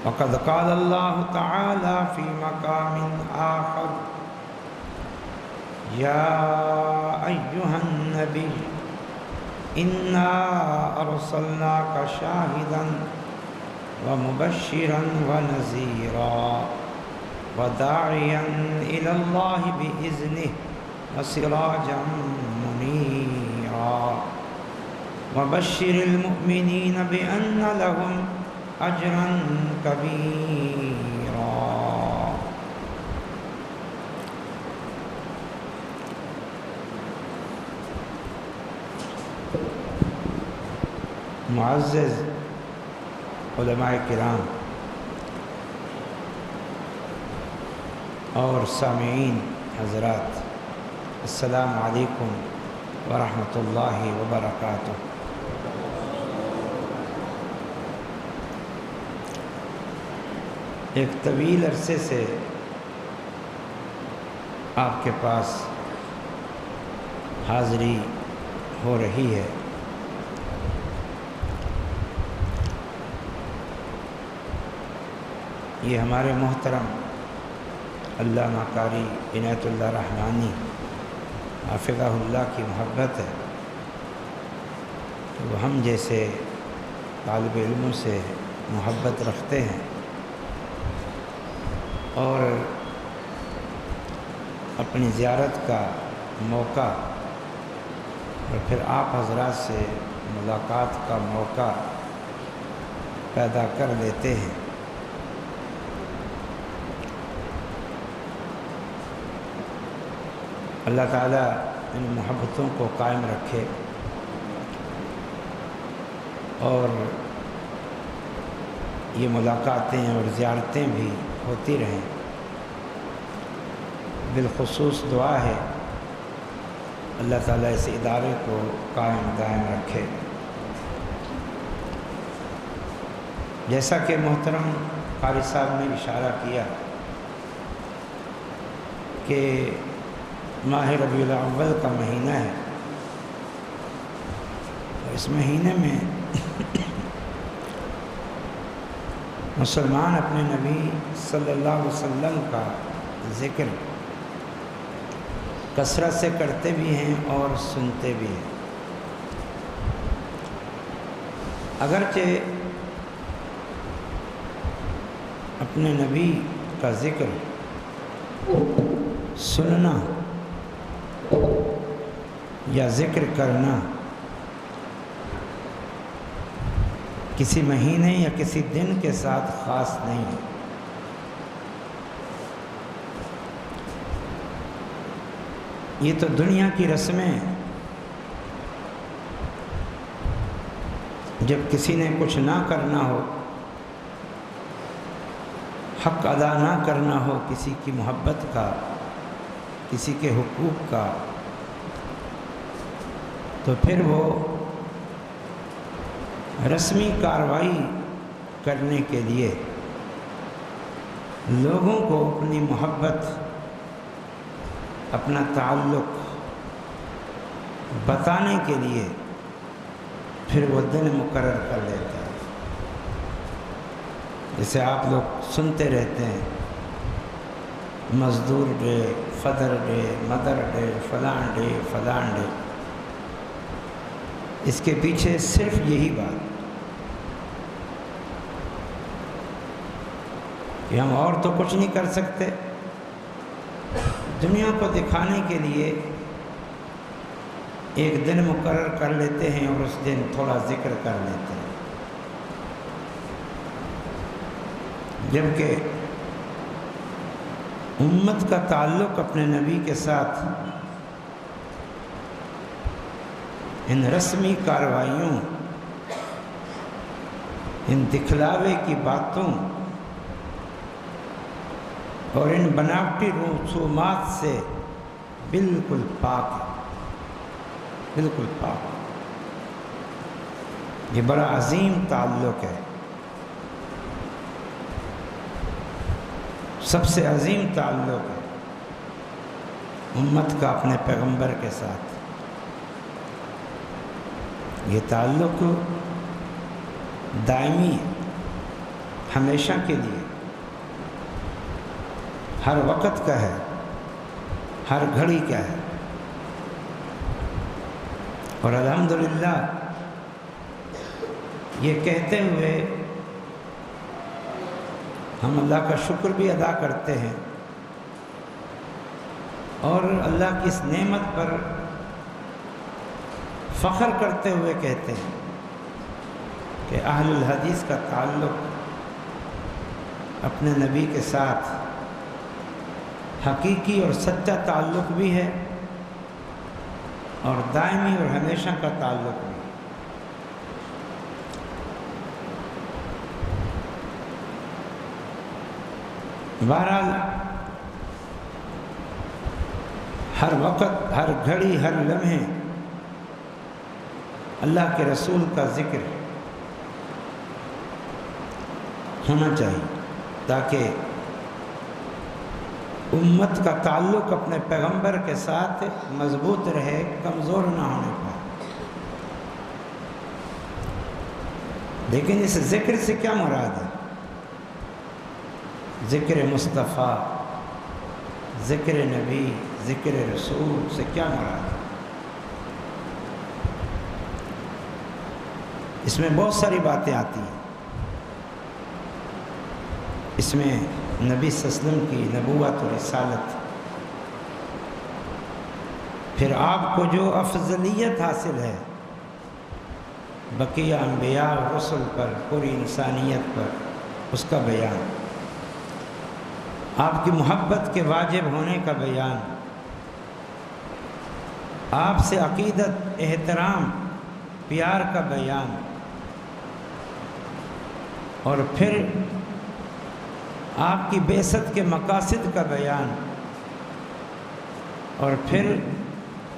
وقد قال الله تعالى في مقام آخر يا أيها النبي إنا أرسلناك شاهدا ومبشرا ونذيرا وداعيا إلى الله بإذنه وسراجا منيرا وبشر المؤمنين بأن لهم أجرا كبيرا. معزز علماء کرام اور سامعین حضرات، السلام علیکم ورحمۃ اللہ وبرکاتہ۔ ایک طویل عرصے سے آپ کے پاس حاضری ہو رہی ہے۔ یہ ہمارے محترم علامہ قاری عنایت اللہ رحمانی حافظہ اللہ کی محبت ہے کہ وہ ہم جیسے طالب علموں سے محبت رکھتے ہیں اور اپنی زیارت کا موقع اور پھر آپ حضرات سے ملاقات کا موقع پیدا کر لیتے ہیں۔ اللہ تعالیٰ ان محبتوں کو قائم رکھے اور یہ ملاقاتیں اور زیارتیں بھی ہوتی رہیں۔ بالخصوص دعا ہے اللہ تعالیٰ اس ادارے کو قائم دائم رکھے۔ جیسا کہ محترم قاری صاحب نے اشارہ کیا کہ ماہ ربیع الاول کا مہینہ ہے، اس مہینے میں مسلمان اپنے نبی صلی اللہ علیہ وسلم کا ذکر کثرت سے کرتے بھی ہیں اور سنتے بھی ہیں۔ اگرچہ اپنے نبی کا ذکر سننا یا ذکر کرنا کسی مہینے یا کسی دن کے ساتھ خاص نہیں ہے۔ یہ تو دنیا کی رسمیں، جب کسی نے کچھ نہ کرنا ہو، حق ادا نہ کرنا ہو کسی کی محبت کا، کسی کے حقوق کا، تو پھر وہ رسمی کارروائی کرنے کے لیے لوگوں کو اپنی محبت، اپنا تعلق بتانے کے لیے پھر وہ دن مقرر کر لیتا ہے۔ جیسے آپ لوگ سنتے رہتے ہیں مزدور day, father day, mother day, فلان ڈے، فلان ڈے، اس کے پیچھے صرف یہی بات کہ ہم اور تو کچھ نہیں کر سکتے، دنیا کو دکھانے کے لیے ایک دن مقرر کر لیتے ہیں اور اس دن تھوڑا ذکر کر لیتے ہیں، جبکہ امت کا تعلق اپنے نبی کے ساتھ ان رسمی کارروائیوں، ان دکھلاوے کی باتوں اور ان بناوٹی رسومات سے بالکل پاک ہے، بالکل پاک۔ یہ بڑا عظیم تعلق ہے، سب سے عظیم تعلق ہے امت کا اپنے پیغمبر کے ساتھ۔ یہ تعلق دائمی ہے، ہمیشہ کے لیے، ہر وقت کا ہے، ہر گھڑی کا ہے۔ اور الحمدللہ یہ کہتے ہوئے ہم اللہ کا شکر بھی ادا کرتے ہیں اور اللہ کی اس نعمت پر فخر کرتے ہوئے کہتے ہیں کہ اہل الحدیث کا تعلق اپنے نبی کے ساتھ حقیقی اور سچا تعلق بھی ہے اور دائمی اور ہمیشہ کا تعلق بھی۔ بہرحال ہر وقت، ہر گھڑی، ہر لمحے اللہ کے رسول کا ذکر ہونا چاہیے تاکہ امت کا تعلق اپنے پیغمبر کے ساتھ مضبوط رہے، کمزور نہ ہونے پائے۔ لیکن اس ذکر سے کیا مراد ہے؟ ذکر مصطفیٰ، ذکر نبی، ذکر رسول سے کیا مراد ہے؟ اس میں بہت ساری باتیں آتی ہیں۔ اس میں نبی صلی اللہ علیہ وسلم کی نبوت و رسالت، پھر آپ کو جو افضلیت حاصل ہے بقیہ انبیاء اور رسل پر، پوری انسانیت پر، اس کا بیان، آپ کی محبت کے واجب ہونے کا بیان، آپ سے عقیدت، احترام، پیار کا بیان، اور پھر آپ کی بعثت کے مقاصد کا بیان، اور پھر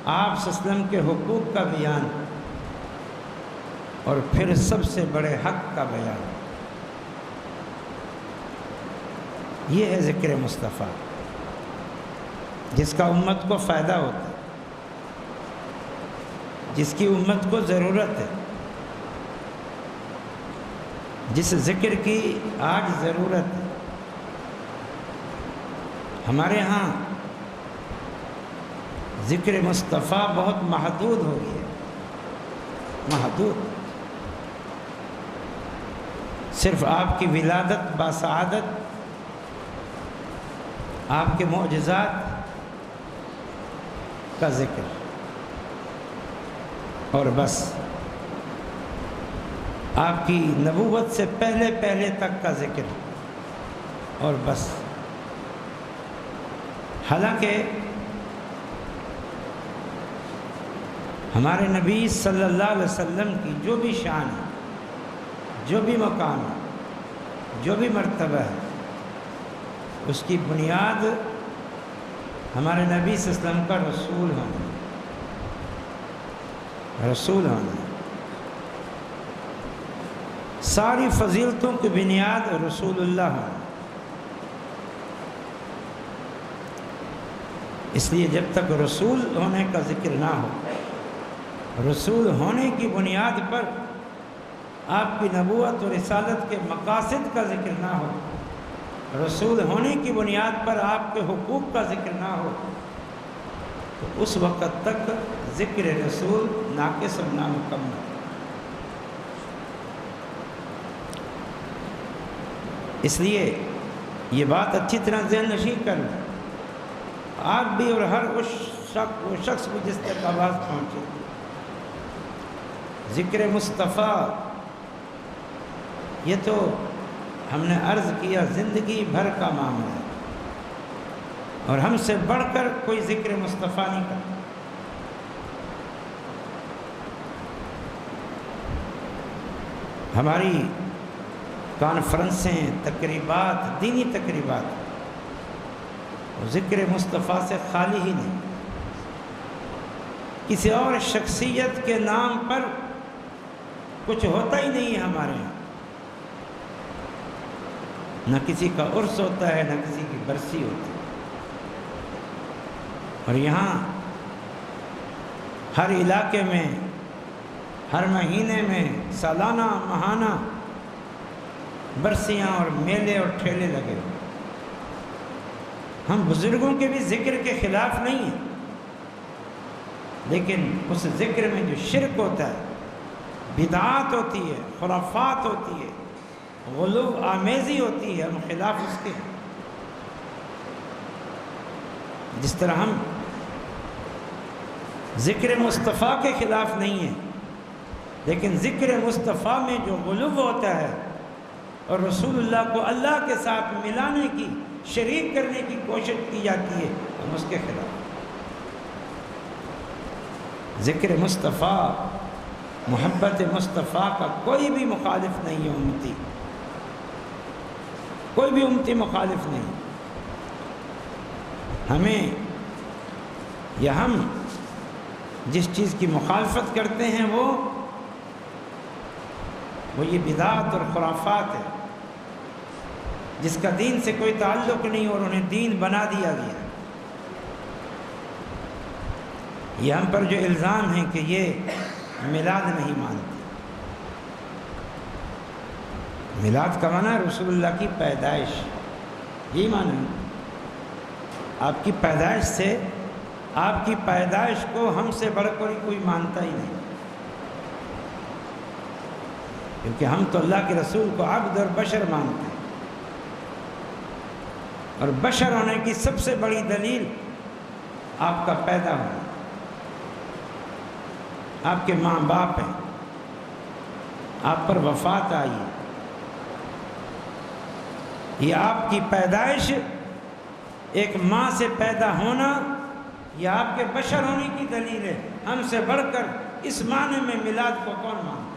آپ صلی اللہ علیہ وسلم کے حقوق کا بیان، اور پھر سب سے بڑے حق کا بیان۔ یہ ہے ذکر مصطفیٰ، جس کا امت کو فائدہ ہوتا ہے، جس کی امت کو ضرورت ہے، جس ذکر کی آج ضرورت ہے۔ ہمارے ہاں ذکر مصطفیٰ بہت محدود ہو گئی ہے، محدود۔ صرف آپ کی ولادت باسعادت، آپ کے معجزات کا ذکر، اور بس آپ کی نبوت سے پہلے پہلے تک کا ذکر، اور بس۔ حالانکہ ہمارے نبی صلی اللہ علیہ وسلم کی جو بھی شان ہے، جو بھی مقام ہے، جو بھی مرتبہ ہے، اس کی بنیاد ہمارے نبی صلی اللہ علیہ وسلم کا رسول ہونا، رسول ہونا۔ ساری فضیلتوں کی بنیاد رسول اللہ ہونا۔ اس لیے جب تک رسول ہونے کا ذکر نہ ہو، رسول ہونے کی بنیاد پر آپ کی نبوت و رسالت کے مقاصد کا ذکر نہ ہو، رسول ہونے کی بنیاد پر آپ کے حقوق کا ذکر نہ ہو، تو اس وقت تک ذکر رسول ناقص اور نامکمل۔ اس لیے یہ بات اچھی طرح ذہن نشین کر لیں، آپ بھی اور ہر وہ شخص بھی جس تک آواز پہنچے۔ ذکر مصطفیٰ یہ تو ہم نے عرض کیا زندگی بھر کا معاملہ ہے، اور ہم سے بڑھ کر کوئی ذکر مصطفیٰ نہیں کرتا۔ ہماری کانفرنسیں، تقریبات، دینی تقریبات ذکر مصطفیٰ سے خالی ہی نہیں۔ کسی اور شخصیت کے نام پر کچھ ہوتا ہی نہیں ہے ہمارے یہاں، نہ کسی کا عرس ہوتا ہے، نہ کسی کی برسی ہوتی ہے۔ اور یہاں ہر علاقے میں، ہر مہینے میں، سالانہ، ماہانہ برسیاں اور میلے اور ٹھیلے لگے ہوئے۔ ہم بزرگوں کے بھی ذکر کے خلاف نہیں ہیں، لیکن اس ذکر میں جو شرک ہوتا ہے، بدعات ہوتی ہے، خرافات ہوتی ہے، غلو آمیزی ہوتی ہے، ہم خلاف اس کے ہیں۔ جس طرح ہم ذکر مصطفیٰ کے خلاف نہیں ہیں، لیکن ذکر مصطفیٰ میں جو غلو ہوتا ہے اور رسول اللہ کو اللہ کے ساتھ ملانے کی، شریک کرنے کی کوشش کی جاتی ہے، ہم اس کے خلاف۔ ذکر مصطفیٰ، محبت مصطفیٰ کا کوئی بھی مخالف نہیں ہے امتی، کوئی بھی امتی مخالف نہیں۔ ہمیں یا ہم جس چیز کی مخالفت کرتے ہیں وہ یہ بدعات اور خرافات ہے، جس کا دین سے کوئی تعلق نہیں اور انہیں دین بنا دیا گیا۔ یہ ہم پر جو الزام ہے کہ یہ میلاد نہیں مانتے۔ میلاد کا معنی رسول اللہ کی پیدائش، یہی معنی ہے۔ آپ کی پیدائش سے، آپ کی پیدائش کو ہم سے بڑھ کر کوئی مانتا ہی نہیں، کیونکہ ہم تو اللہ کے رسول کو عبد اور بشر مانتے ہیں، اور بشر ہونے کی سب سے بڑی دلیل آپ کا پیدا ہونا۔ آپ کے ماں باپ ہیں، آپ پر وفات آئی ہے، یہ آپ کی پیدائش، ایک ماں سے پیدا ہونا، یہ آپ کے بشر ہونے کی دلیل ہے۔ ہم سے بڑھ کر اس معنی میں میلاد کو کون مانتا؟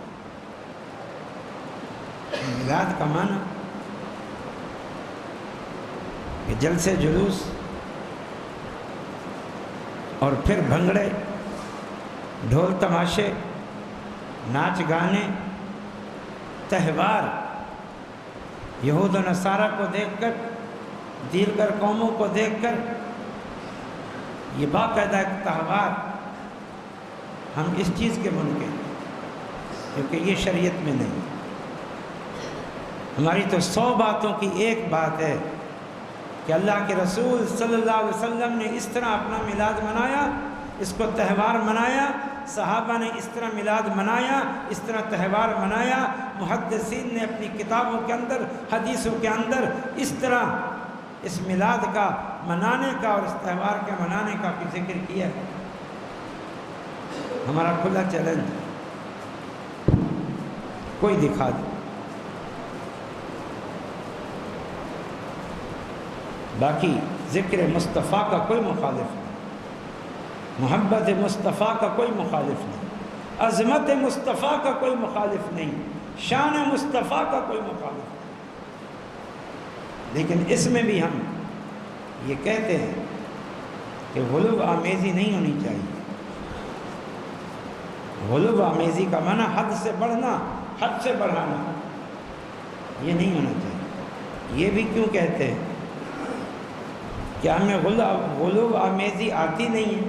میلاد کا معنی کہ جلسے جلوس اور پھر بھنگڑے، ڈھول تماشے، ناچ گانے، تہوار، یہود و نصارہ کو دیکھ کر، دیگر قوموں کو دیکھ کر، یہ باقاعدہ ایک تہوار، ہم اس چیز کے منکر ہیں، کیونکہ یہ شریعت میں نہیں۔ ہماری تو 100 باتوں کی ایک بات ہے کہ اللہ کے رسول صلی اللہ علیہ وسلم نے اس طرح اپنا میلاد منایا، اس کو تہوار منایا، صحابہ نے اس طرح میلاد منایا، اس طرح تہوار منایا، محدثین نے اپنی کتابوں کے اندر، حدیثوں کے اندر اس طرح اس میلاد کا منانے کا اور اس تہوار کے منانے کا بھی ذکر کیا ہے۔ ہمارا کھلا چیلنج، کوئی دکھا دے۔ باقی ذکر مصطفیٰ کا کوئی مخالف نہیں، محبت مصطفیٰ کا کوئی مخالف نہیں، عظمت مصطفیٰ کا کوئی مخالف نہیں، شان مصطفیٰ کا کوئی مخالف نہیں، لیکن اس میں بھی ہم یہ کہتے ہیں کہ غلو آمیزی نہیں ہونی چاہیے۔ غلو آمیزی کا معنی حد سے بڑھنا، حد سے بڑھانا، یہ نہیں ہونا چاہیے۔ یہ بھی کیوں کہتے ہیں؟ کیا ہمیں غلو آمیزی آتی نہیں ہے؟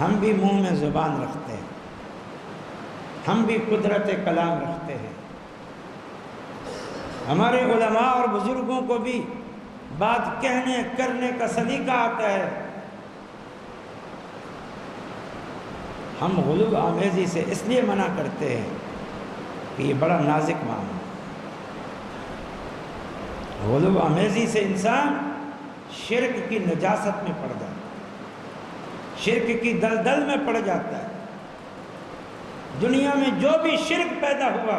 ہم بھی منہ میں زبان رکھتے ہیں، ہم بھی قدرت کلام رکھتے ہیں، ہمارے علماء اور بزرگوں کو بھی بات کہنے کرنے کا سلیقہ آتا ہے۔ ہم غلو آمیزی سے اس لیے منع کرتے ہیں کہ یہ بڑا نازک معاملہ ہے۔ غلو آمیزی سے انسان شرک کی نجاست میں پڑ جاتا ہے، شرک کی دلدل میں پڑ جاتا ہے۔ دنیا میں جو بھی شرک پیدا ہوا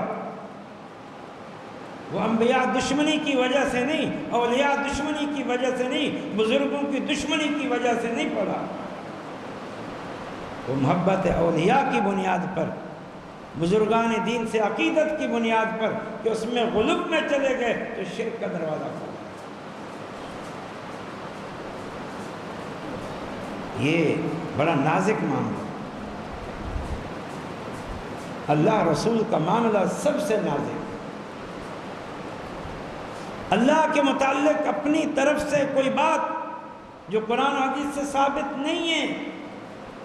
وہ انبیاء دشمنی کی وجہ سے نہیں، اولیاء دشمنی کی وجہ سے نہیں، بزرگوں کی دشمنی کی وجہ سے نہیں پڑا، وہ محبت اولیاء کی بنیاد پر، بزرگان دین سے عقیدت کی بنیاد پر کہ اس میں غلو میں چلے گئے تو شرک کا دروازہ کھلا۔ یہ بڑا نازک معاملہ، اللہ رسول کا معاملہ سب سے نازک۔ اللہ کے متعلق اپنی طرف سے کوئی بات جو قرآن و حدیث سے ثابت نہیں ہے،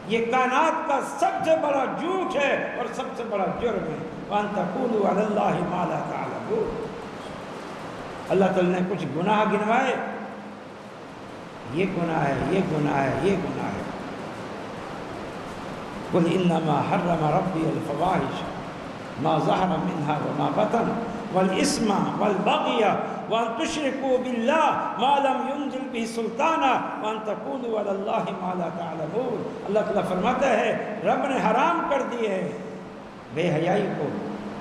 یہ کائنات کا سب سے بڑا جھوٹ ہے اور سب سے بڑا جرم ہے۔ وَأَن تَقُولُوا عَلَى اللَّهِ مَا لَا تَعْلَمُونَ۔ غفور۔ اللہ تعالیٰ نے کچھ گناہ گنوائے، یہ گناہ ہے، یہ گناہ ہے، یہ گناہ ہے۔ قل انما حرم ربی الفواحش ما ظہر منها وما بطن والاسم والبغی وان تشرکوا باللہ ما لم ينزل به سلطانا وان تقولوا علی اللہ ما لا تعلمون۔ اللہ تعالیٰ فرماتا ہے رب نے حرام کر دیے ہے بے حیائی کو،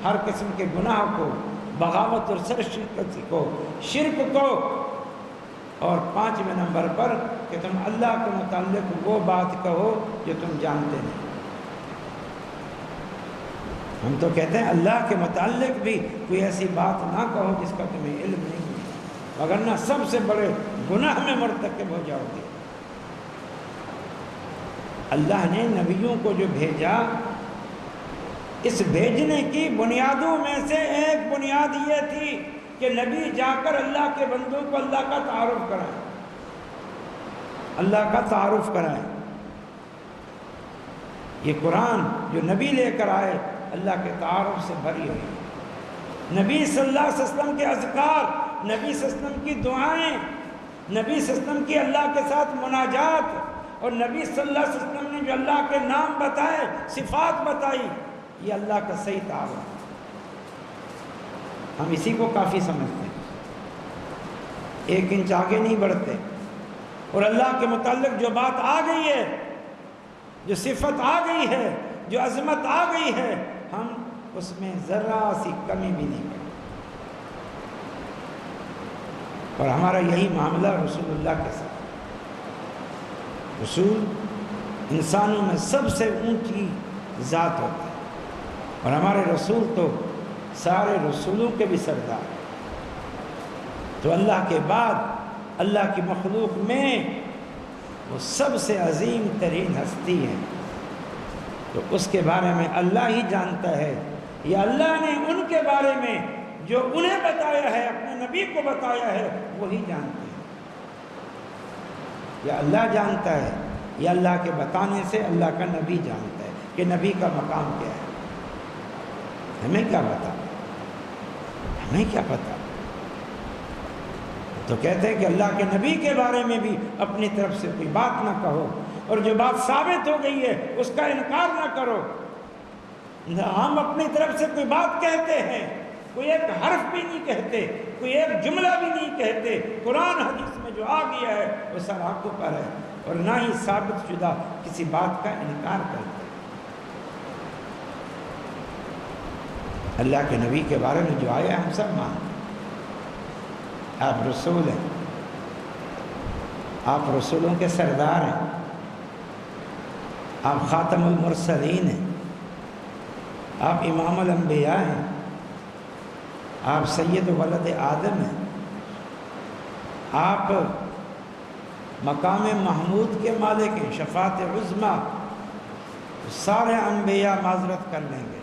ہر قسم کے گناہ کو، بغاوت اور سرشرکت کو، شرک کو، اور 5ویں نمبر پر کہ تم اللہ کے متعلق وہ بات کہو جو تم جانتے نہیں۔ ہم تو کہتے ہیں اللہ کے متعلق بھی کوئی ایسی بات نہ کہو جس کا تمہیں علم نہیں ہے، وگرنہ سب سے بڑے گناہ میں مرتکب ہو جاؤ گے۔ اللہ نے نبیوں کو جو بھیجا، اس بھیجنے کی بنیادوں میں سے ایک بنیاد یہ تھی کہ نبی جا کر اللہ کے بندوں کو اللہ کا تعارف کرائیں، اللہ کا تعارف کرائیں۔ یہ قرآن جو نبی لے کر آئے اللہ کے تعارف سے بھری ہوئی، نبی صلی اللہ علیہ وسلم کے اذکار، نبی صلی اللہ علیہ وسلم کی دعائیں، نبی صلی اللہ علیہ وسلم کی اللہ کے ساتھ مناجات، اور نبی صلی اللہ علیہ وسلم نے جو اللہ کے نام بتائے، صفات بتائی، یہ اللہ کا صحیح تعارف۔ ہم اسی کو کافی سمجھتے ہیں، 1 انچ آگے نہیں بڑھتے، اور اللہ کے متعلق جو بات آ گئی ہے، جو صفت آ گئی ہے، جو عظمت آ گئی ہے، ہم اس میں ذرا سی کمی بھی نہیں کرتے۔ اور ہمارا یہی معاملہ رسول اللہ کے ساتھ۔ رسول انسانوں میں سب سے اونچی ذات ہوتا ہے، اور ہمارے رسول تو سارے رسولوں کے بھی سردار، تو اللہ کے بعد اللہ کی مخلوق میں وہ سب سے عظیم ترین ہستی ہے، تو اس کے بارے میں اللہ ہی جانتا ہے، یا اللہ نے ان کے بارے میں جو انہیں بتایا ہے، اپنے نبی کو بتایا ہے، وہی جانتے ہیں۔ یا اللہ جانتا ہے، یا اللہ کے بتانے سے اللہ کا نبی جانتا ہے کہ نبی کا مقام کیا ہے۔ ہمیں کیا پتا، ہمیں کیا پتا؟ تو کہتے ہیں کہ اللہ کے نبی کے بارے میں بھی اپنی طرف سے کوئی بات نہ کہو، اور جو بات ثابت ہو گئی ہے اس کا انکار نہ کرو۔ ہم اپنی طرف سے کوئی بات کہتے ہیں، کوئی ایک حرف بھی نہیں کہتے، کوئی ایک جملہ بھی نہیں کہتے، قرآن حدیث میں جو آ گیا ہے وہ سر آنکھوں پر ہے، اور نہ ہی ثابت شدہ کسی بات کا انکار کرتے۔ اللہ کے نبی کے بارے میں جو آیا ہم سب مانتے ہیں۔ آپ رسول ہیں، آپ رسولوں کے سردار ہیں، آپ خاتم المرسلین ہیں، آپ امام الانبیاء ہیں، آپ سید ولد آدم ہیں، آپ مقام محمود کے مالک ہیں، شفاعت عظمیٰ، سارے انبیاء معذرت کر لیں گے۔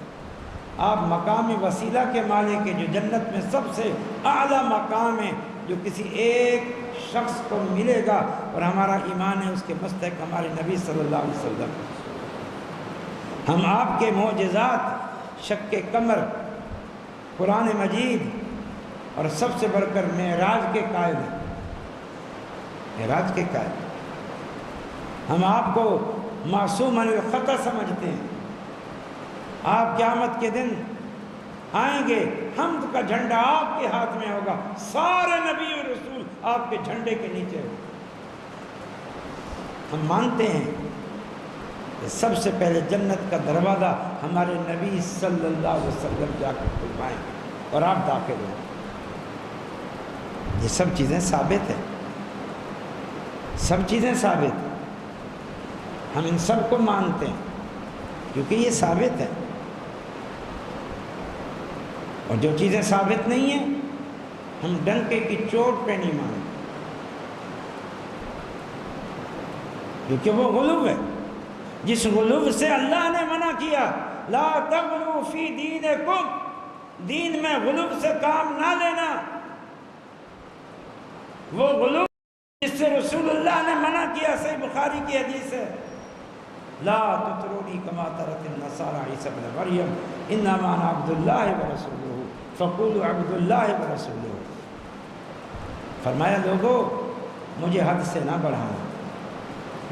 آپ مقام وسیلہ کے مالک ہیں، جو جنت میں سب سے اعلیٰ مقام ہے جو کسی ایک شخص کو ملے گا، اور ہمارا ایمان ہے اس کے مستحق ہمارے نبی صلی اللہ علیہ وسلم۔ ہم آپ کے معجزات، شق قمر، قرآن مجید، اور سب سے بڑھ کر معراج کے قائل ہیں، معراج کے قائل۔ ہم آپ کو معصوم عن الخطا سمجھتے ہیں۔ آپ قیامت کے دن آئیں گے، حمد کا جھنڈا آپ کے ہاتھ میں ہوگا، سارے نبی اور رسول آپ کے جھنڈے کے نیچے ہوگا۔ ہم مانتے ہیں کہ سب سے پہلے جنت کا دروازہ ہمارے نبی صلی اللہ علیہ وسلم جا کر کھلوائیں اور آپ داخل ہوں۔ یہ سب چیزیں ثابت ہیں، سب چیزیں ثابت ہیں، ہم ان سب کو مانتے ہیں کیونکہ یہ ثابت ہے۔ اور جو چیزیں ثابت نہیں ہیں ہم ڈنکے کی چوٹ پہ نہیں مانتے، کیونکہ وہ غلو ہے، جس غلو سے اللہ نے منع کیا، لا تغلو فی دینکم، دین میں غلو سے کام نہ لینا، وہ غلو جس سے رسول اللہ نے منع کیا، صحیح بخاری کی حدیث ہے، لا تطرونی کما طرت النصارى عیسی ابن مریم انما انا عبد اللہ ورسولہ فقولوا عبد اللہ ورسولہ، فرمایا لوگوں مجھے حد سے نہ بڑھانا،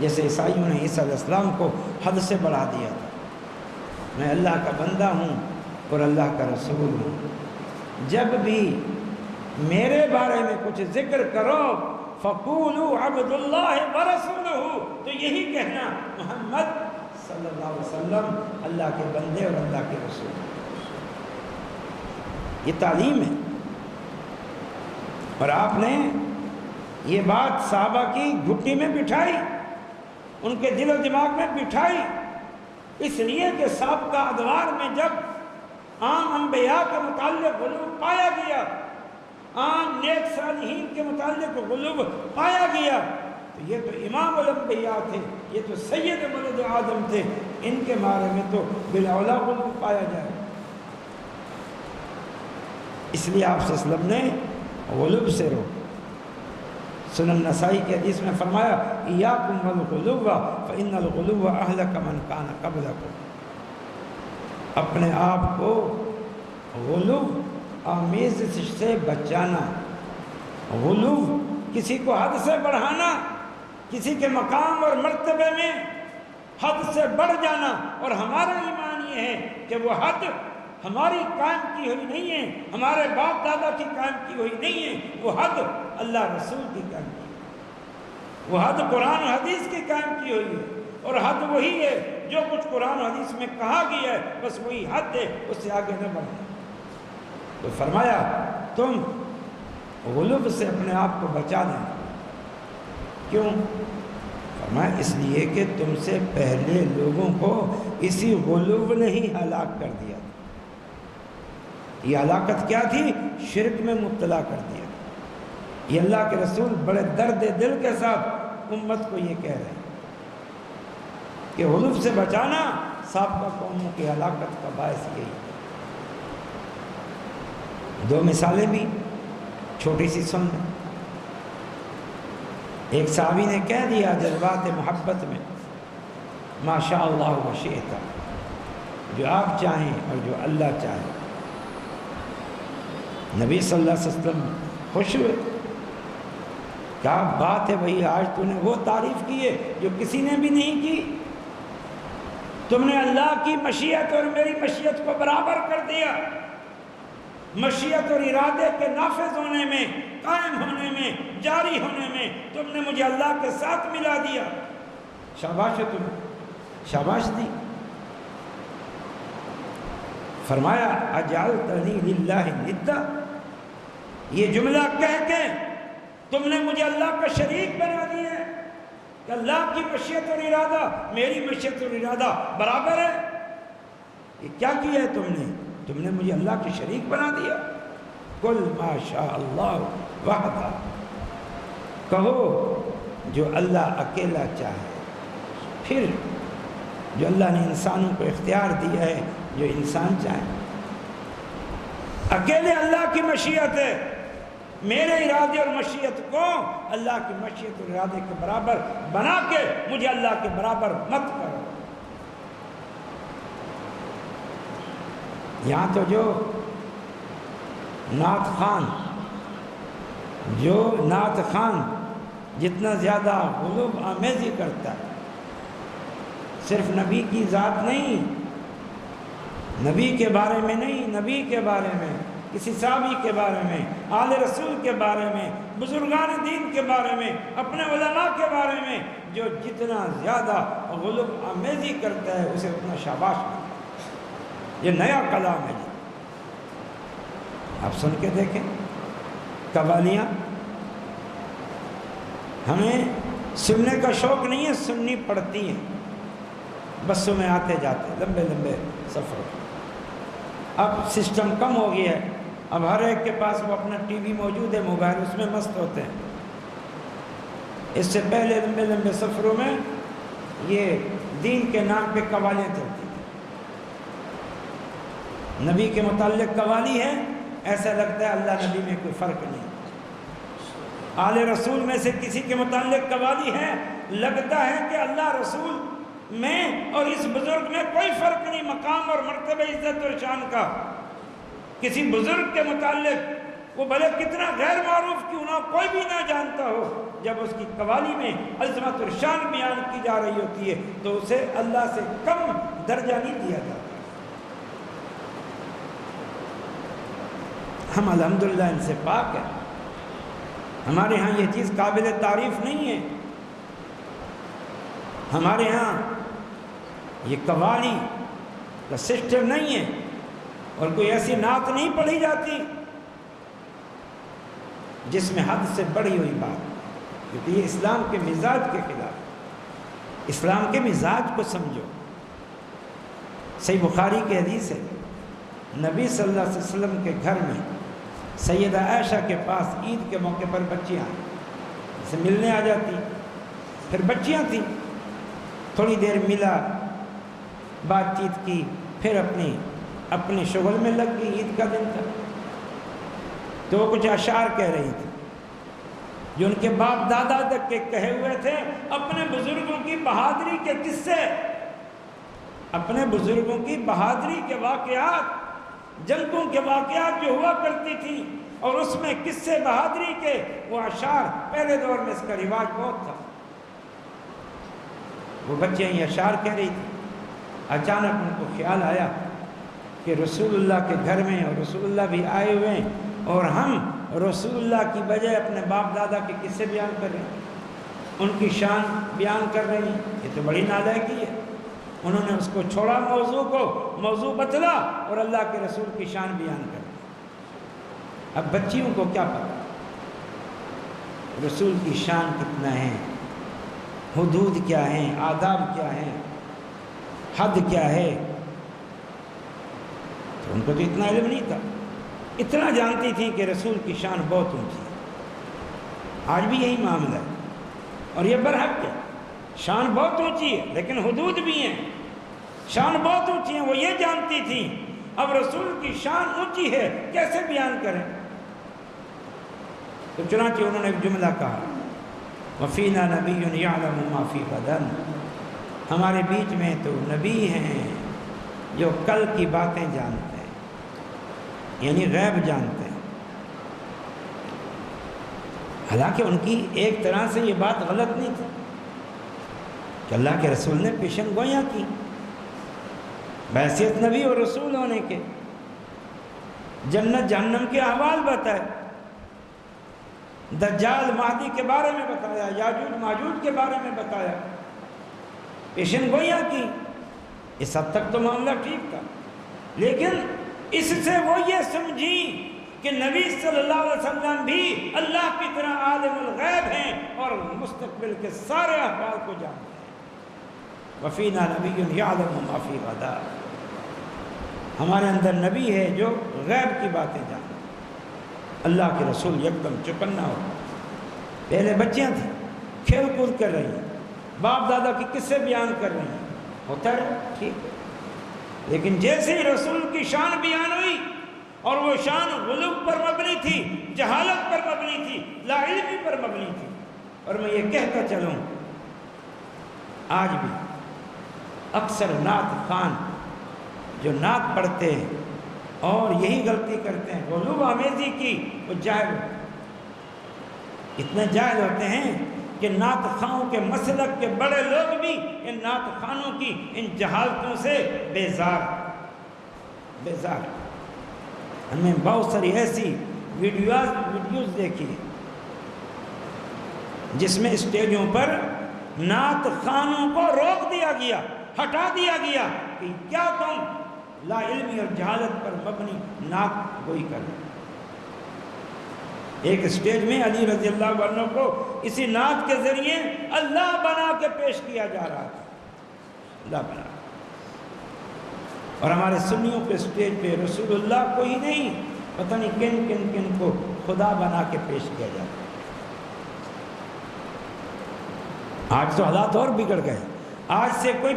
جیسے عیسائیوں نے عیسیٰ علیہ السلام کو حد سے بڑھا دیا تھا۔ میں اللہ کا بندہ ہوں اور اللہ کا رسول ہوں، جب بھی میرے بارے میں کچھ ذکر کرو فقولوا عبد اللہ ورسولہ، تو یہی کہنا محمد صلی اللہ علیہ وسلم اللہ کے بندے اور اللہ کے رسول۔ یہ تعلیم ہے، اور آپ نے یہ بات صحابہ کی گھٹی میں بٹھائی، ان کے دل و دماغ میں بٹھائی، اس لیے کہ سابقہ ادوار میں جب عام انبیاء کے متعلق غلو پایا گیا، عام نیک صالحین کے متعلق غلو پایا گیا، تو یہ تو امام الانبیاء تھے، یہ تو سید ولد آدم تھے، ان کے بارے میں تو بالاولیٰ غلو پایا جائے۔ اس لیے آپ صلی اللہ علیہ وسلم نے غلو سے روکا۔ سنن نسائی کے حدیث میں فرمایا ایاکم والغلو فإن الغلو اہلک من کان قبلکم، اپنے آپ کو غلو آمیز سے بچانا، غلو کسی کو حد سے بڑھانا، کسی کے مقام اور مرتبے میں حد سے بڑھ جانا، اور ہمارا ایمان یہ ہے کہ وہ حد ہماری قائم کی ہوئی نہیں ہے، ہمارے باپ دادا کی قائم کی ہوئی نہیں ہے، وہ حد اللہ رسول کی قائم کی ہے، وہ حد قرآن و حدیث کی قائم کی ہوئی ہے، اور حد وہی ہے جو کچھ قرآن و حدیث میں کہا گیا ہے، بس وہی حد ہے، اس سے آگے نہ بڑھنا۔ تو فرمایا تم غلو سے اپنے آپ کو بچا دینا۔ کیوں؟ فرمایا اس لیے کہ تم سے پہلے لوگوں کو اسی غلو نے ہی ہلاک کر دیا تھا۔ یہ ہلاکت کیا تھی؟ شرک میں مبتلا کر دیا۔ یہ اللہ کے رسول بڑے درد دل کے ساتھ امت کو یہ کہہ رہے ہیں کہ غلو سے بچانا سابقہ قوموں کی ہلاکت کا باعث یہی ہے۔ دو مثالیں بھی چھوٹی سی سن لیں۔ ایک صحابی نے کہہ دیا جذبات محبت میں ما شاء اللہ و شئت، جو آپ چاہیں اور جو اللہ چاہے۔ نبی صلی اللہ علیہ وسلم خوش ہوئے، کیا بات ہے بھائی، آج تو نے وہ تعریف کی ہے جو کسی نے بھی نہیں کی، تم نے اللہ کی مشیت اور میری مشیت کو برابر کر دیا، مشیت اور ارادے کے نافذ ہونے میں، قائم ہونے میں، جاری ہونے میں تم نے مجھے اللہ کے ساتھ ملا دیا، شاباش ہے تمہیں، شاباش دی۔ فرمایا اجعلتنی للہ ندا، یہ جملہ کہہ کے تم نے مجھے اللہ کا شریک بنا دیا ہے کہ اللہ کی مشیت اور ارادہ میری مشیت اور ارادہ برابر ہے۔ یہ کیا کیا ہے تم نے مجھے اللہ کی شریک بنا دیا۔ قل ما شاء اللہ وحدہ، کہو جو اللہ اکیلا چاہے، پھر جو اللہ نے انسانوں کو اختیار دیا ہے جو انسان چاہے۔ اکیلے اللہ کی مشیت ہے، میرے ارادے اور مشیت کو اللہ کی مشیت اور ارادے کے برابر بنا کے مجھے اللہ کے برابر مت کرو۔ یہاں تو جو نعت خان جتنا زیادہ غلو آمیزی کرتا ہے، صرف نبی کی ذات نہیں، نبی کے بارے میں نہیں، نبی کے بارے میں، کسی صحابی کے بارے میں، آل رسول کے بارے میں، بزرگان دین کے بارے میں، اپنے علماء کے بارے میں، جو جتنا زیادہ غلو آمیزی کرتا ہے اسے اتنا شاباش ملتا ہے۔ یہ نیا کلام ہے جی، آپ سن کے دیکھیں۔ قوالیاں ہمیں سننے کا شوق نہیں ہے، سننی پڑتی ہیں، بسوں میں آتے جاتے لمبے لمبے سفر۔ اب سسٹم کم ہو گیا ہے، اب ہر ایک کے پاس وہ اپنا ٹی وی موجود ہے، موبائل، اس میں مست ہوتے ہیں۔ اس سے پہلے لمبے لمبے سفروں میں یہ دین کے نام پہ قوالیاں چلتی تھیں، نبی کے متعلق قوالی ہے، ایسا لگتا ہے اللہ نبی میں کوئی فرق نہیں، آل رسول میں سے کسی کے متعلق قوالی ہے، لگتا ہے کہ اللہ رسول میں اور اس بزرگ میں کوئی فرق نہیں، مقام اور مرتبہ عزت اور شان کا۔ کسی بزرگ کے متعلق وہ بھلے کتنا غیر معروف کیوں نہ کوئی بھی نہ جانتا ہو، جب اس کی قوالی میں عظمت اور شان بیان کی جا رہی ہوتی ہے تو اسے اللہ سے کم درجہ نہیں دیا جاتا۔ ہم الحمدللہ ان سے پاک ہیں، ہمارے ہاں یہ چیز قابل تعریف نہیں ہے، ہمارے ہاں یہ قوالی کا سسٹم نہیں ہے، اور کوئی ایسی نعت نہیں پڑھی جاتی جس میں حد سے بڑھی ہوئی بات، کیونکہ یہ اسلام کے مزاج کے خلاف۔ اسلام کے مزاج کو سمجھو۔ صحیح بخاری کی حدیث ہے، نبی صلی اللہ علیہ وسلم کے گھر میں سیدہ عائشہ کے پاس عید کے موقع پر بچیاں سے ملنے آ جاتی، پھر بچیاں تھیں، تھوڑی دیر ملا، بات چیت کی، پھر اپنے شغل میں لگ گئی۔ عید کا دن تھا تو وہ کچھ اشعار کہہ رہی تھی جو ان کے باپ دادا تک کے کہے ہوئے تھے، اپنے بزرگوں کی بہادری کے قصے، اپنے بزرگوں کی بہادری کے واقعات، جنگوں کے واقعات جو ہوا کرتی تھی، اور اس میں قصے بہادری کے وہ اشعار، پہلے دور میں اس کا رواج بہت تھا۔ وہ بچے یہ اشعار کہہ رہی تھی، اچانک ان کو خیال آیا کہ رسول اللہ کے گھر میں، اور رسول اللہ بھی آئے ہوئے ہیں، اور ہم رسول اللہ کی بجائے اپنے باپ دادا کے قصے بیان کر رہے ہیں، ان کی شان بیان کر رہے ہیں، یہ تو بڑی نالائقی ہے۔ انہوں نے اس کو چھوڑا، موضوع بدلا اور اللہ کے رسول کی شان بیان کر دی۔ اب بچیوں کو کیا پتا رسول کی شان کتنا ہے، حدود کیا ہیں، آداب کیا ہیں، حد کیا ہے، تو ان کو تو اتنا علم نہیں تھا۔ اتنا جانتی تھی کہ رسول کی شان بہت اونچی ہے۔ آج بھی یہی معاملہ ہے، اور یہ برحق ہے، شان بہت اونچی ہے لیکن حدود بھی ہیں۔ شان بہت اونچی ہیں، وہ یہ جانتی تھی اب رسول کی شان اونچی ہے کیسے بیان کریں، تو چنانچہ انہوں نے ایک جملہ کہا، وَفِينَا نَبِيٌّ يَعْلَمُ مَا فِي غَدًا، ہمارے بیچ میں تو نبی ہیں جو کل کی باتیں جانتے ہیں، یعنی غیب جانتے ہیں۔ حالانکہ ان کی ایک طرح سے یہ بات غلط نہیں تھی کہ اللہ کے رسول نے پیشن گوئیاں کی، بحیثیت نبی اور رسول ہونے کے، جنت جہنم کے احوال بتائے، دجال مہدی کے بارے میں بتایا، یاجوج ماجوج کے بارے میں بتایا، پیشن گوئیاں کی۔ اس حد تک تو معاملہ ٹھیک تھا، لیکن اس سے وہ یہ سمجھی کہ نبی صلی اللہ علیہ وسلم بھی اللہ کی طرح عالم الغیب ہیں اور مستقبل کے سارے احوال کو جانتے ہیں۔ وَفِينَا نَبِيٌّ يَعْلَمُ مَا فِي غَدًا، ہمارے اندر نبی ہے جو غیب کی باتیں جانتے ہیں۔ اللہ کے رسول یکدم چوکنا ہو، پہلے بچیاں تھیں، کھیل کود کر رہی ہیں، باپ دادا کی قصے بیان کر رہی ہیں، ہوتا ہے ٹھیک، لیکن جیسے ہی رسول کی شان بیان ہوئی، اور وہ شان غلو پر مبنی تھی، جہالت پر مبنی تھی، لا علمی پر مبنی تھی۔ اور میں یہ کہتا چلوں، آج بھی اکثر نعت خوان جو نعت پڑھتے ہیں اور یہی غلطی کرتے ہیں، غلو آمیزی کی، وہ جاہل ہوتے ہیں، اتنے جاہل ہوتے ہیں کہ نعت خواہوں کے مسلک کے بڑے لوگ بھی ان نعت خوانوں کی ان جہالتوں سے بیزار۔ ہمیں بہت ساری ایسی ویڈیوز دیکھی جس میں اسٹیجوں پر نعت خوانوں کو روک دیا گیا، ہٹا دیا گیا کہ کیا تم لا علمی اور جہالت پر مبنی نعت گوئی کر رہے۔ ایک اسٹیج میں علی رضی اللہ عنہ کو اسی نعت کے ذریعے اللہ بنا کے پیش کیا جا رہا تھا، اللہ بنا، اور ہمارے سنیوں کے اسٹیج پہ رسول اللہ کو ہی نہیں، پتہ نہیں کن کن کن کو خدا بنا کے پیش کیا جاتا۔ آج تو حالات اور بگڑ گئے۔ آج سے کوئی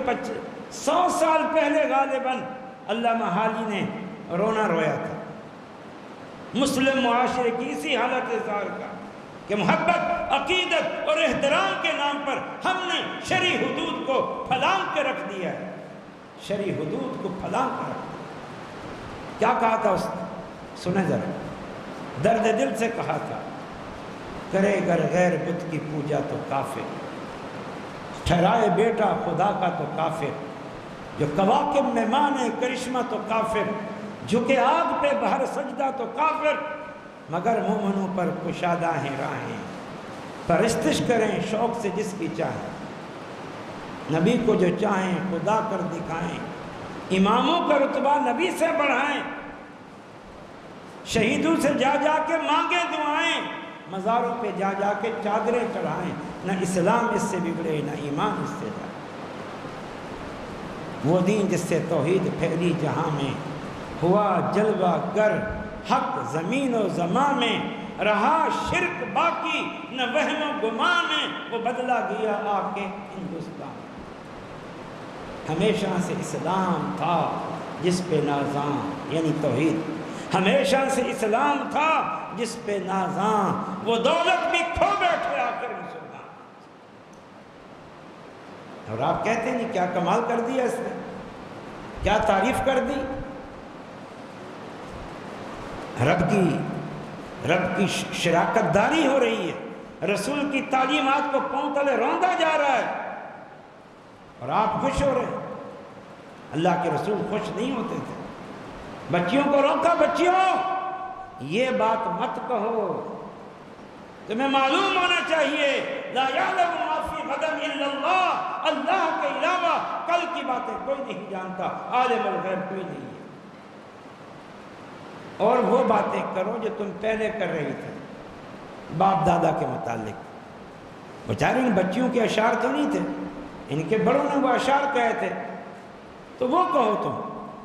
100 سال پہلے غالباً علامہ حالی نے رونا رویا تھا مسلم معاشرے کی اسی حالت اظہار کا کہ محبت، عقیدت اور احترام کے نام پر ہم نے شرعی حدود کو پھلانگ کے رکھ دیا ہے، شرعی حدود کو پھلانگ کے رکھ دیا۔ کیا کہا تھا اس نے؟ سنیں ذرا، درد دل سے کہا تھا، کرے گر غیر بت کی پوجا تو کافر، ٹھہرائے بیٹا خدا کا تو کافر، جو کواکب میں مانے کرشمہ تو کافر، جھکے آگ پہ بہر سجدہ تو کافر، مگر مومنوں پر کشادہ ہیں راہیں، پرستش کریں شوق سے جس کی چاہیں، نبی کو جو چاہیں خدا کر دکھائیں، اماموں کا رتبہ نبی سے بڑھائیں، شہیدوں سے جا جا کے مانگیں دعائیں، مزاروں پہ جا جا کے چادریں چڑھائیں، نہ اسلام اس سے بگڑے نہ ایمان اس سے جائے، وہ دین جس سے توحید پھیلی جہاں میں، ہوا جلوہ گر حق زمین و زمان میں، رہا شرک باقی نہ وہم و گمان میں، وہ بدلا گیا آ کے ہندوستان، ہمیشہ سے اسلام تھا جس پہ نازاں، یعنی توحید، ہمیشہ سے اسلام تھا جس پہ نازاں، وہ دولت بھی کھو بیٹھے آخر مسلمان، اور آپ کہتے ہیں کیا کمال کر دیا اس نے، کیا تعریف کر دی، رب کی شراکت داری ہو رہی ہے، رسول کی تعلیمات کو پاؤں تلے روندا جا رہا ہے، اور آپ خوش ہو رہے ہیں۔ اللہ کے رسول خوش نہیں ہوتے تھے، بچیوں کو روکا، بچیوں یہ بات مت کہو، تمہیں معلوم ہونا چاہیے لا یعلم ما فی غد الا اللہ، اللہ کے علاوہ کل کی باتیں کوئی نہیں جانتا، عالم الغیب کوئی نہیں ہے، اور وہ باتیں کرو جو تم پہلے کر رہی تھے باپ دادا کے متعلق، بیچارے ان بچیوں کے اشعار تو نہیں تھے، ان کے بڑوں نے وہ اشعار کہے تھے، تو وہ کہو تم،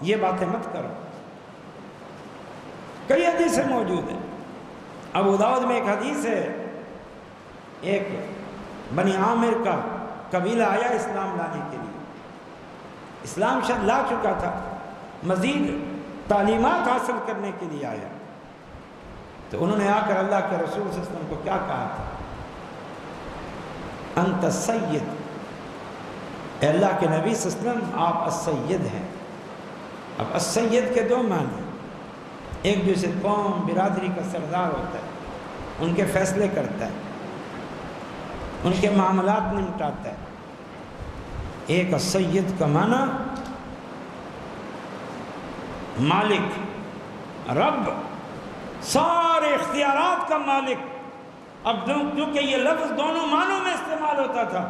یہ باتیں مت کرو۔ کئی حدیثیں موجود ہیں، ابو داؤد میں ایک حدیث ہے، ایک بنی عامر کا قبیلہ آیا اسلام لانے کے لیے، اسلام شاید لا چکا تھا، مزید تعلیمات حاصل کرنے کے لیے آیا، تو انہوں نے آ کر اللہ کے رسول صلی اللہ علیہ وسلم کو کیا کہا تھا، انت السید، اے اللہ کے نبی صلی اللہ علیہ وسلم آپ السید ہیں۔ اب السید کے دو معنی، ایک جو سے قوم برادری کا سردار ہوتا ہے، ان کے فیصلے کرتا ہے، ان کے معاملات نمٹاتا ہے، ایک السید کا معنی مالک، رب، سارے اختیارات کا مالک۔ اب کیونکہ یہ لفظ دونوں معنوں میں استعمال ہوتا تھا،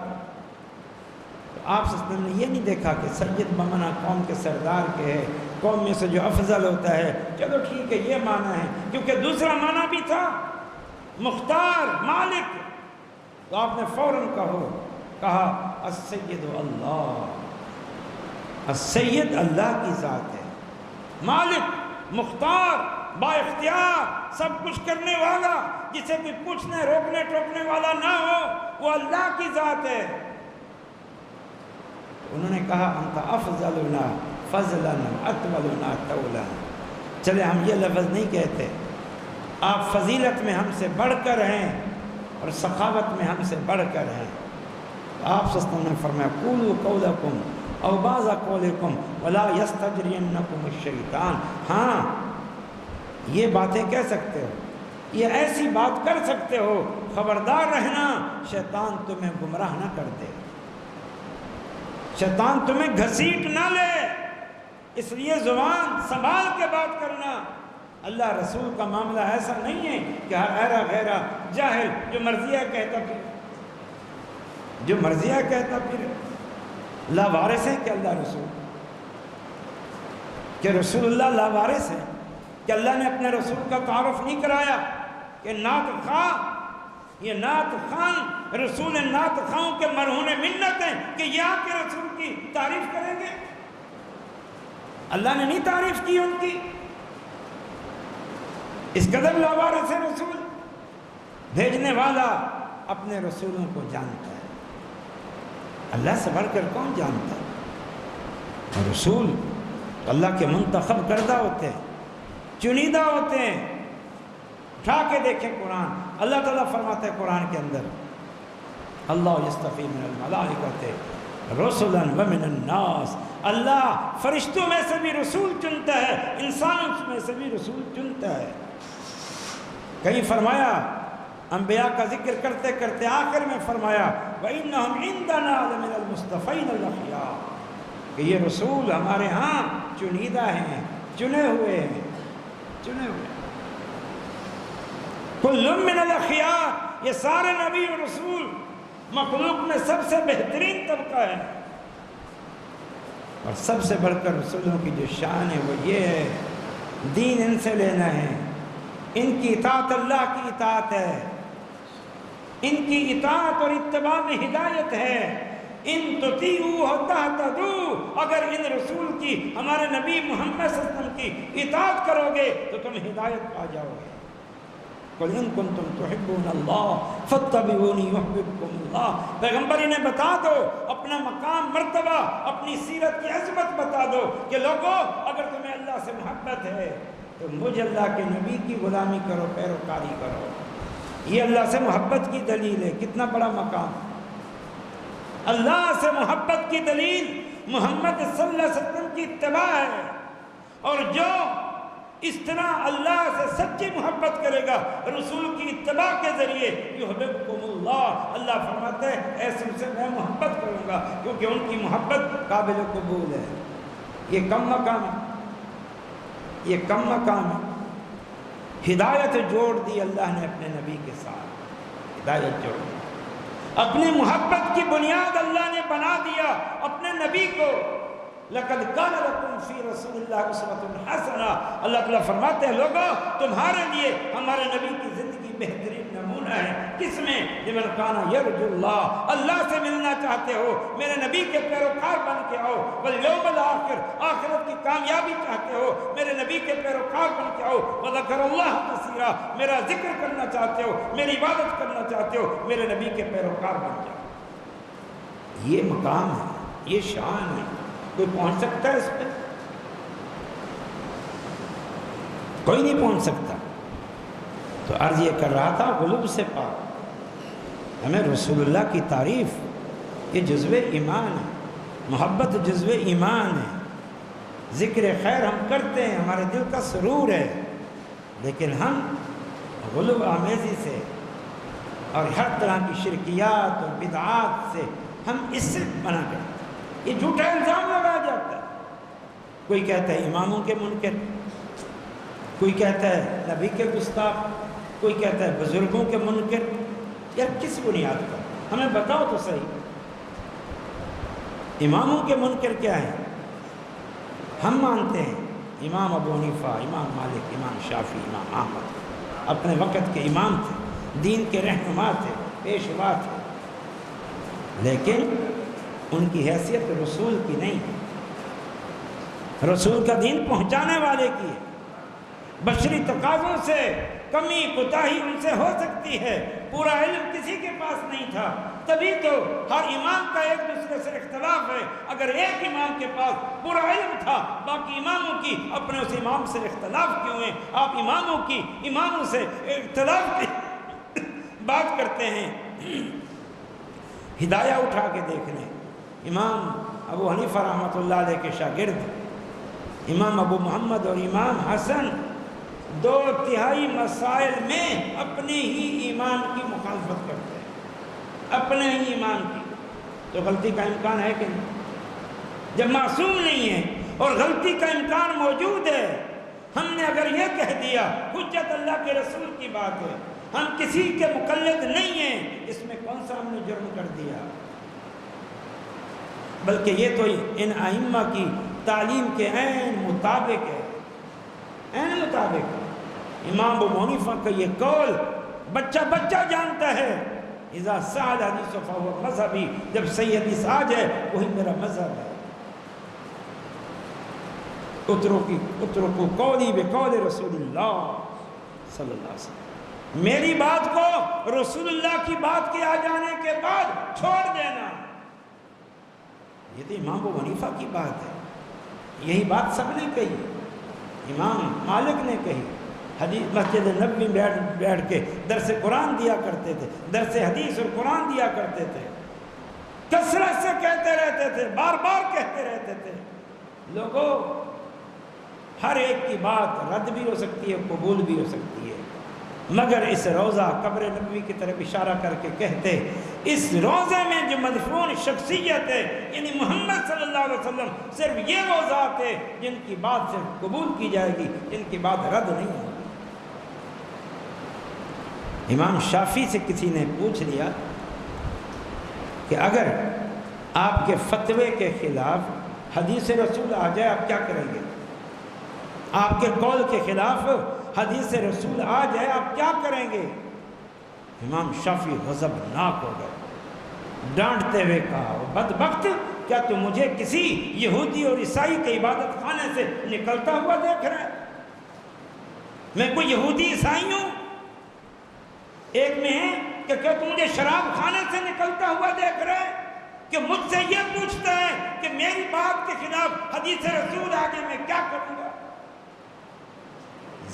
تو آپ صلی اللہ علیہ وسلم نے یہ نہیں دیکھا کہ سید بمعنی قوم کے سردار کے ہے، قوم میں سے جو افضل ہوتا ہے، چلو ٹھیک ہے یہ معنی ہے، کیونکہ دوسرا معنی بھی تھا مختار، مالک، تو آپ نے فوراً کہا السید اللہ، السید اللہ کی ذات ہے، مالک، مختار، با اختیار، سب کچھ کرنے والا، جسے کوئی پوچھنے روکنے ٹوکنے والا نہ ہو، وہ اللہ کی ذات ہے۔ انہوں نے کہا انت افضلنا فضلا اطولنا طولا، چلے ہم یہ لفظ نہیں کہتے، آپ فضیلت میں ہم سے بڑھ کر ہیں اور سخاوت میں ہم سے بڑھ کر ہیں۔ آپ صلی اللہ علیہ وسلم نے فرمایا قولوا قولکم او بعض قولکم ولا یستجرینکم الشیطان، ہاں یہ باتیں کہہ سکتے ہو، یہ ایسی بات کر سکتے ہو، خبردار رہنا شیطان تمہیں گمراہ نہ کر دے، شیطان تمہیں گھسیٹ نہ لے، اس لیے زبان سنبھال کے بات کرنا۔ اللہ رسول کا معاملہ ایسا نہیں ہے کہ ہر ایرا غیرہ جاہل جو مرضیہ کہتا پھر، جو مرضیہ کہتا پھر، لاوارث ہیں کہ اللہ رسول، کہ رسول اللہ لاوارث ہیں، کہ اللہ نے اپنے رسول کا تعارف نہیں کرایا کہ نعت خواہ، یہ نعت خان رسول نعت خواہوں کے مرہون منت ہیں کہ یہ آپ کے رسول کی تعریف کریں گے، اللہ نے نہیں تعریف کی ان کی، اس قدر لاوارث ہے رسول۔ بھیجنے والا اپنے رسولوں کو جانتا ہے، اللہ سے بڑھ کر کون جانتا ہے؟ اور رسول اللہ کے منتخب کردہ ہوتے ہیں، چنیدہ ہوتے ہیں۔ اٹھا کے دیکھیں قرآن، اللہ تعالیٰ فرماتا ہے قرآن کے اندر اللہ یصطفی من الملائکۃ رسلا ومن الناس، اللہ فرشتوں میں سے بھی رسول چنتا ہے، انسانوں میں سے بھی رسول چنتا ہے۔ کہیں فرمایا انبیاء کا ذکر کرتے کرتے آخر میں فرمایا وَإِنَّهُمْ عِنْدَنَا لَمِنَ الْمُصْطَفَيْنَ الْأَخْيَارِ، کہ یہ رسول ہمارے ہاں چنیدہ ہیں، چنے ہوئے ہیں، چنے ہوئے ہیں۔ كُلٌّ مِّنَ الْأَخْيَارِ، یہ سارے نبی و رسول مخلوق میں سب سے بہترین طبقہ ہے، اور سب سے بڑھ کر رسولوں کی جو شان ہے وہ یہ ہے دین ان سے لینا ہے، ان کی اطاعت اللہ کی اطاعت ہے، ان کی اطاعت اور اتباع میں ہدایت ہے۔ ان تطیعوہ تہتدوا، اگر ان رسول کی، ہمارے نبی محمد صلی اللہ علیہ وسلم کی اطاعت کرو گے تو تم ہدایت پا جاؤ گے۔ قُلْ إِن كُنتُمْ تُحِبُّونَ اللَّهَ فَاتَّبِعُونِي يُحْبِبْكُمُ اللَّهُ، پیغمبر انہیں بتا دو، اپنا مقام مرتبہ، اپنی سیرت کی عظمت بتا دو کہ لوگو اگر تمہیں اللہ سے محبت ہے تو مجھ اللہ کے نبی کی غلامی کرو، پیروکاری کرو۔ یہ اللہ سے محبت کی دلیل ہے، کتنا بڑا مقام۔ اللہ سے محبت کی دلیل محمد صلی اللہ علیہ وسلم کی اتباع ہے، اور جو اس طرح اللہ سے سچی محبت کرے گا رسول کی اتباع کے ذریعے، یحببکم اللہ، اللہ فرماتے ہیں ایسے سے میں محبت کروں گا، کیونکہ ان کی محبت قابل قبول ہے۔ یہ کم مقام ہے، یہ کم مقام ہے۔ ہدایت جوڑ دی اللہ نے اپنے نبی کے ساتھ، ہدایت جوڑ دی، اپنی محبت کی بنیاد اللہ نے بنا دیا اپنے نبی کو۔ لَقَدْ كَانَ لَكُمْ فِي رَسُولِ اللَّهِ أُسْوَةٌ حَسَنَةٌ، اللہ تعالیٰ فرماتے ہیں لوگوں تمہارے لیے ہمارے نبی کی زندگی بہترین نمونہ ہے۔ کس میں؟ لِمَنْ كَانَ يَرْجُو اللَّهَ، اللہ سے ملنا چاہتے ہو میرے نبی کے پیروکار بن کے آؤ، وَالْيَوْمَ الْآخِرِ، آخرت کی کامیابی چاہتے ہو میرے نبی کے پیروکار بن کے آؤ، وَذَكَرَ اللَّهَ كَثِيرًا، میرا ذکر کرنا چاہتے ہو، میری عبادت کرنا چاہتے ہو، میرے نبی کے پیروکار بن جاؤ۔ یہ مقام ہے، یہ شان ہے، کوئی پہنچ سکتا ہے اس پہ؟ کوئی نہیں پہنچ سکتا۔ تو عرض یہ کر رہا تھا غلوب سے پاک، ہمیں رسول اللہ کی تعریف یہ جزو ایمان ہے، محبت جزو ایمان ہے، ذکر خیر ہم کرتے ہیں، ہمارے دل کا سرور ہے، لیکن ہم غلو آمیزی سے اور ہر طرح کی شرکیات اور بدعات سے ہم اس سے منع کرتے ہیں۔ یہ جھوٹا الزام لگایا جاتا ہے، کوئی کہتا ہے اماموں کے منکر، کوئی کہتا ہے نبی کے گستاخ، کوئی کہتا ہے بزرگوں کے منکر۔ یار کس بنیاد پر؟ ہمیں بتاؤ تو صحیح، اماموں کے منکر کیا ہیں؟ ہم مانتے ہیں امام ابو حنیفہ، امام مالک، امام شافعی، امام احمد اپنے وقت کے امام تھے، دین کے رہنما تھے، پیشوا تھے، لیکن ان کی حیثیت رسول کی نہیں، رسول کا دین پہنچانے والے کی ہے۔ بشری تقاضوں سے کمی کوتاہی ان سے ہو سکتی ہے، پورا علم کسی کے پاس نہیں تھا، تبھی تو ہر امام کا ایک دوسرے سے اختلاف ہے۔ اگر ایک امام کے پاس پورا علم تھا، باقی اماموں کی اپنے اس امام سے اختلاف کیوں ہیں؟ آپ اماموں سے اختلاف کی بات کرتے ہیں۔ ہدایہ اٹھا کے دیکھ لیں، امام ابو حنیفہ رحمۃ اللہ علیہ کے شاگرد امام ابو محمد اور امام حسن 2/3 مسائل میں اپنے ہی امام کی مخالفت کرتے ہیں، اپنے ہی امام کی، تو غلطی کا امکان ہے کہ نہیں؟ جب معصوم نہیں ہے اور غلطی کا امکان موجود ہے، ہم نے اگر یہ کہہ دیا حجت اللہ کے رسول کی بات ہے، ہم کسی کے مقلد نہیں ہیں، اس میں کون سا ہم نے جرم کر دیا؟ بلکہ یہ تو ان ائمہ کی تعلیم کے عین مطابق ہے، عین مطابق۔ امام ابو حنیفہ کا یہ قول بچہ جانتا ہے، اذا سعد حدیث فهو مذہبی، جب صحیح حدیث آ جائے وہی میرا مذہب ہے۔ اترکوا قولی بقول رسول اللہ صلی اللہ علیہ وسلم، میری بات کو رسول اللہ کی بات کے آ جانے کے بعد چھوڑ دینا۔ یہ تو امام ابو حنیفہ کی بات ہے، یہی بات سب نے کہی، امام مالک نے کہی، حدیث مسجد نبوی میں بیٹھ کے درس قرآن دیا کرتے تھے، درس حدیث اور قرآن دیا کرتے تھے۔ کثرت سے کہتے رہتے تھے، بار بار کہتے رہتے تھے۔ لوگوں، ہر ایک کی بات رد بھی ہو سکتی ہے، قبول بھی ہو سکتی ہے، مگر اس روضہ قبر نبوی کی طرف اشارہ کر کے کہتے، اس روضے میں جو مدفون شخصیت ہے یعنی محمد صلی اللہ علیہ وسلم، صرف یہ وہ ذات ہے جن کی بات صرف قبول کی جائے گی، جن کی بات رد نہیں ہوگی۔ امام شافعی سے کسی نے پوچھ لیا کہ اگر آپ کے فتوے کے خلاف حدیث رسول آ جائے آپ کیا کریں گے؟ آپ کے قول کے خلاف حدیث رسول آ جائے آپ کیا کریں گے؟ امام شافعی غضبناک ہو گئے، ڈانٹتے ہوئے کہا، بدبخت، کیا تو مجھے کسی یہودی اور عیسائی کے عبادت خانے سے نکلتا ہوا دیکھ رہا ہے؟ میں کوئی یہودی عیسائی ہوں؟ ایک میں ہے کہ کیا تو مجھے شراب خانے سے نکلتا ہوا دیکھ رہا ہے کہ مجھ سے یہ پوچھتا ہے کہ میری بات کے خلاف حدیث رسول آگے میں کیا کروں گا؟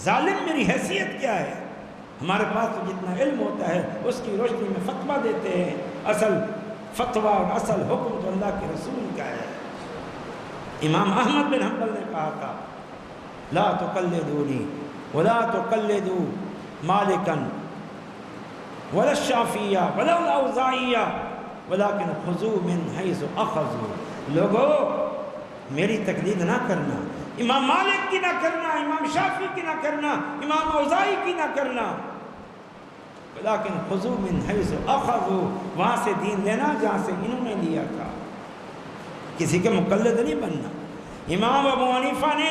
ظالم، میری حیثیت کیا ہے؟ ہمارے پاس تو جتنا علم ہوتا ہے اس کی روشنی میں فتویٰ دیتے ہیں، اصل فتویٰ اور اصل حکم تو اللہ کے رسول کا ہے۔ امام احمد بن حنبل نے کہا تھا، لا تقلدونی ولا تقلدوا مالکا ولا الشافعیہ ولا الاوزاعیہ ولکن خذوا من حیث اخذوا۔ لوگو، میری تقلید نہ کرنا، امام مالک کی نہ کرنا، امام شافعی کی نہ کرنا، امام اوزاعی کی نہ کرنا، لیکن خذوا من حیث اخذوا، وہاں سے دین لینا جہاں سے انہوں نے لیا تھا، کسی کے مقلد نہیں بننا۔ امام ابو حنیفہ نے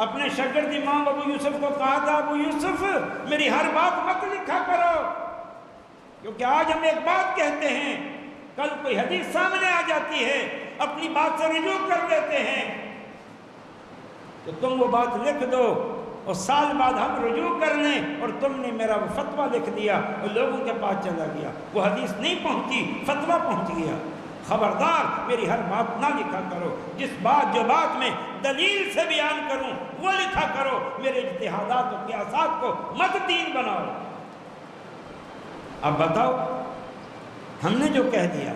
اپنے شاگرد امام ابو یوسف کو کہا تھا، ابو یوسف میری ہر بات مت لکھا کرو، کیونکہ آج ہم ایک بات کہتے ہیں، کل کوئی حدیث سامنے آ جاتی ہے، اپنی بات سے رجوع کر لیتے ہیں، تو تم وہ بات لکھ دو اور سال بعد ہم رجوع کر لیں اور تم نے میرا وہ فتویٰ لکھ دیا اور لوگوں کے پاس چلا گیا، وہ حدیث نہیں پہنچی، فتویٰ پہنچ گیا۔ خبردار، میری ہر بات نہ لکھا کرو، جس بات جو بات میں دلیل سے بیان کروں وہ لکھا کرو، میرے اجتہادات و قیاسات کو مت دین بناؤ۔ اب بتاؤ، ہم نے جو کہہ دیا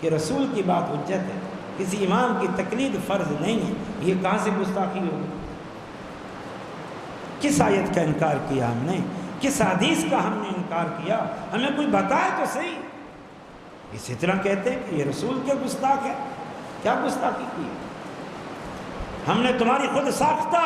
کہ رسول کی بات حجت ہے، کسی امام کی تقلید فرض نہیں ہے، یہ کہاں سے گستاخی ہوگی؟ کس آیت کا انکار کیا ہم نے؟ کس حدیث کا ہم نے انکار کیا؟ ہمیں کوئی بتائے تو صحیح۔ اسی طرح کہتے ہیں کہ یہ رسول کے گستاخ ہے، کیا گستاخی کی؟ ہم نے تمہاری خود ساختہ